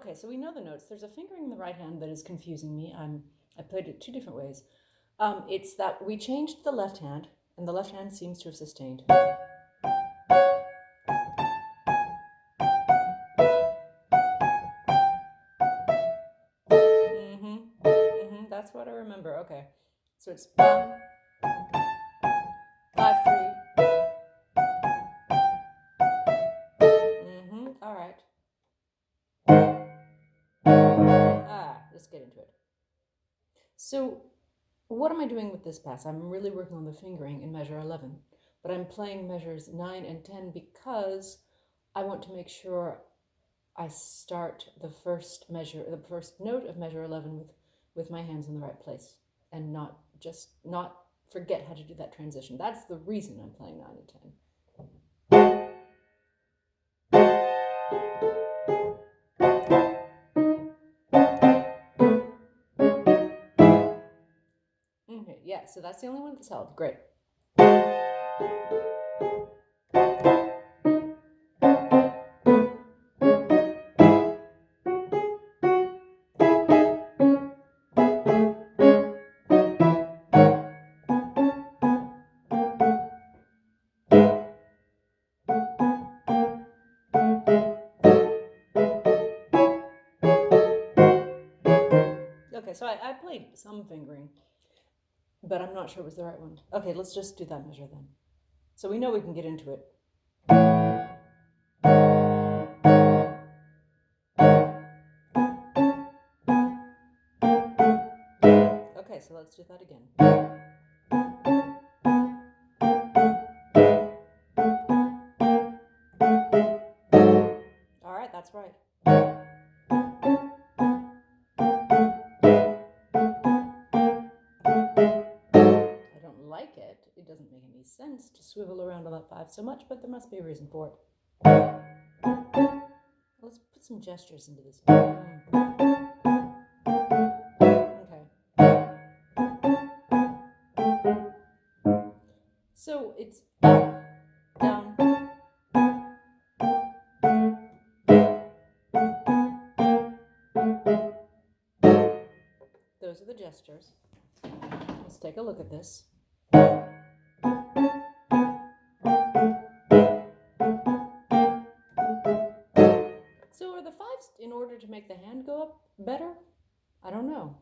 Okay, so we know the notes. There's a fingering in the right hand that is confusing me. I played it two different ways. It's that we changed the left hand, and the left hand seems to have sustained. That's what I remember. Okay, so it's 5 3. All right. Let's get into it. So, what am I doing with this pass? I'm really working on the fingering in measure 11, but I'm playing measures 9 and 10 because I want to make sure I start the first note of measure 11 with my hands in the right place and not forget how to do that transition. That's the reason I'm playing 9 and 10. Okay, yeah, so that's the only one that's held. Great. Okay, so I played some fingering, but I'm not sure it was the right one. Okay, let's just do that measure then. So we know we can get into it. Okay, so let's do that again. All right, that's right. I don't like it. It doesn't make any sense to swivel around on that 5 so much, but there must be a reason for it. Let's put some gestures into this. Okay. So it's up, down. Those are the gestures. Let's take a look at this. So are the 5s in order to make the hand go up better? I don't know.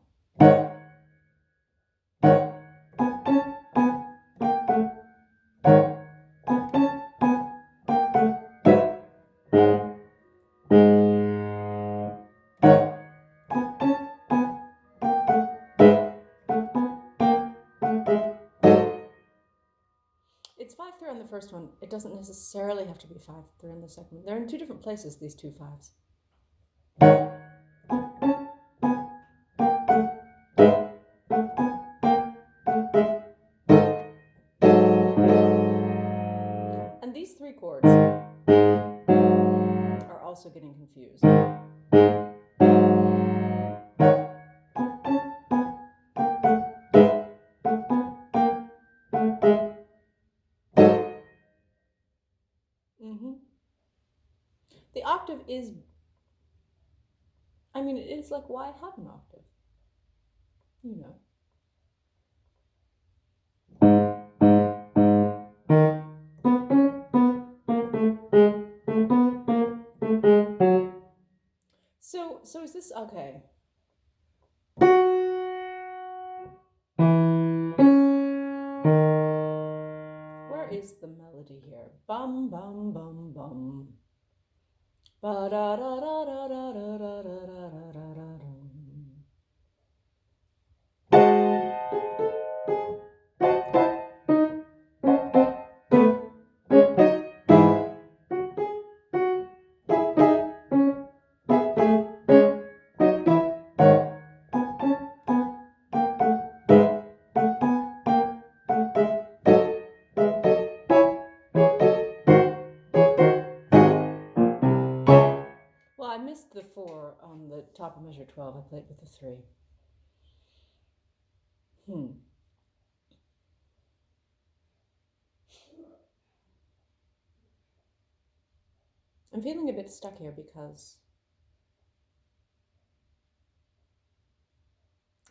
It's 5-3 on the first one. It doesn't necessarily have to be 5-3 on the second one. They're in two different places, these two 5s. And these 3 chords are also getting confused. The octave is, I mean, it's like, why have an octave? You know. So is this, okay. Where is the melody here? Bum, bum, bum, bum. Ba da da da da da da da da da da da. Well, I missed the 4 on the top of measure 12. I played with the 3. I'm feeling a bit stuck here because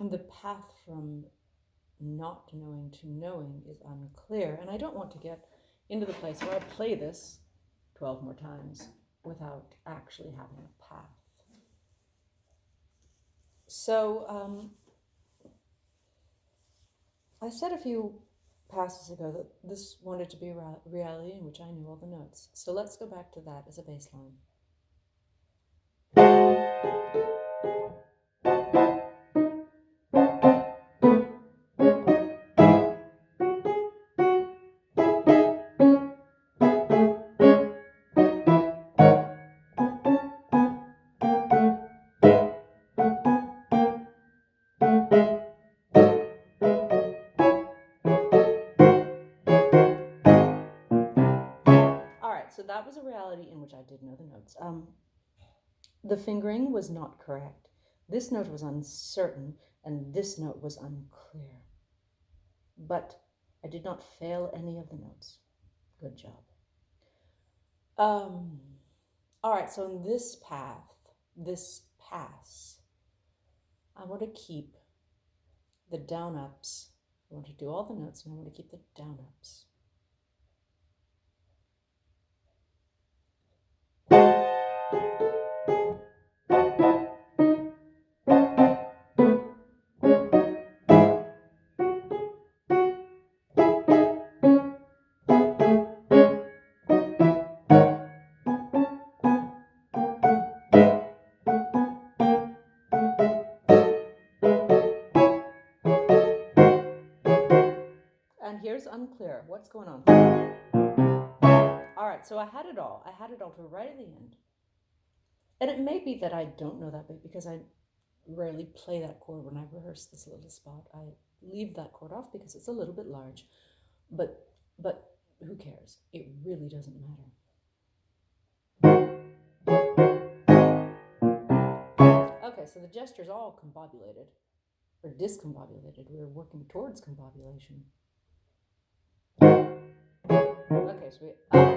And the path from not knowing to knowing is unclear. And I don't want to get into the place where I play this 12 more times without actually having a path. So I said a few passes ago that this wanted to be a reality in which I knew all the notes. So let's go back to that as a baseline. So that was a reality in which I did know the notes. The fingering was not correct. This note was uncertain, and this note was unclear. But I did not fail any of the notes. Good job. All right, so in this path, this pass, I want to keep the down-ups. I want to do all the notes, and I want to keep the down-ups. And here's unclear. What's going on? All right, so I had it all. I had it all to right at the end. And it may be that I don't know that bit because I rarely play that chord when I rehearse this little spot. I leave that chord off because it's a little bit large. But who cares? It really doesn't matter. Okay, so the gesture's all combobulated, or discombobulated. We're working towards combobulation. Okay, so we up.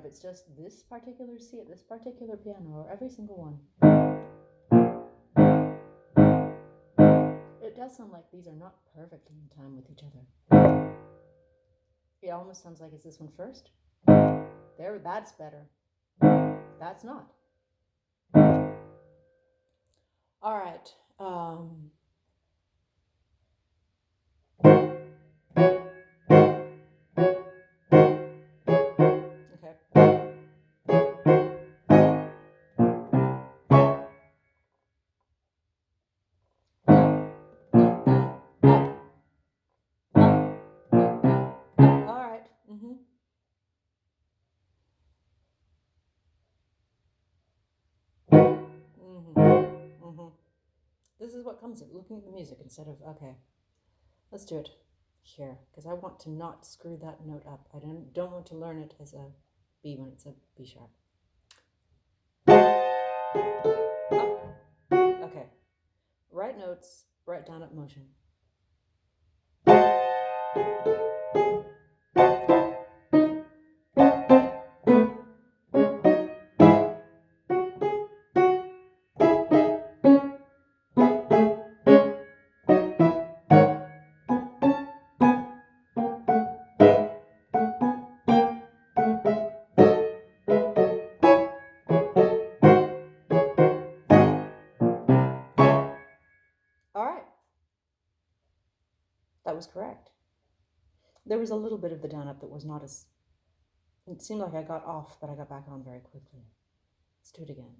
It's just this particular C at this particular piano, or every single one. It does sound like these are not perfectly in time with each other. It almost sounds like it's this one first. There, that's better. That's not. All right. This is what comes of looking at the music instead of, okay, let's do it here, because I want to not screw that note up. I don't want to learn it as a B when it's a B sharp. Up. Okay. Right notes, right down up motion. All right. That was correct. There was a little bit of the down up that was not as... It seemed like I got off, but I got back on very quickly. Let's do it again.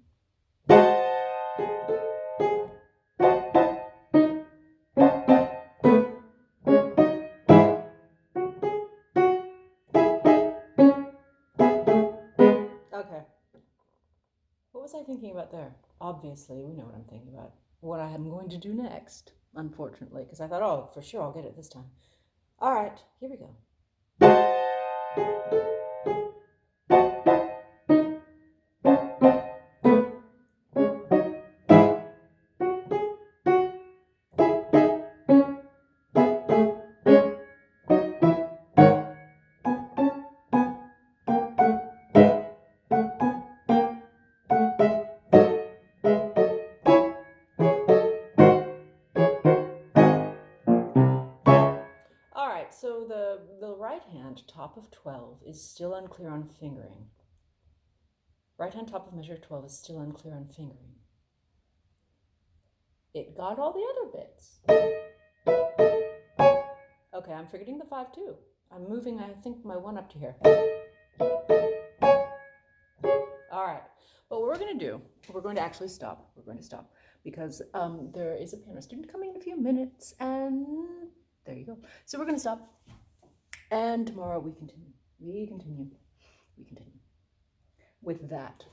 Okay. What was I thinking about there? Obviously, we know what I'm thinking about. What I am going to do next, unfortunately, because I thought, oh, for sure I'll get it this time. All right, here we go. the right hand, top of 12, is still unclear on fingering. Right hand top of measure 12 is still unclear on fingering. It got all the other bits. Okay, I'm forgetting the 5 too. I'm moving, I think, my 1 up to here. All right, but what we're going to do, we're going to actually stop. We're going to stop because there is a piano student coming in a few minutes, and there you go. So we're going to stop, and tomorrow we continue. We continue with that.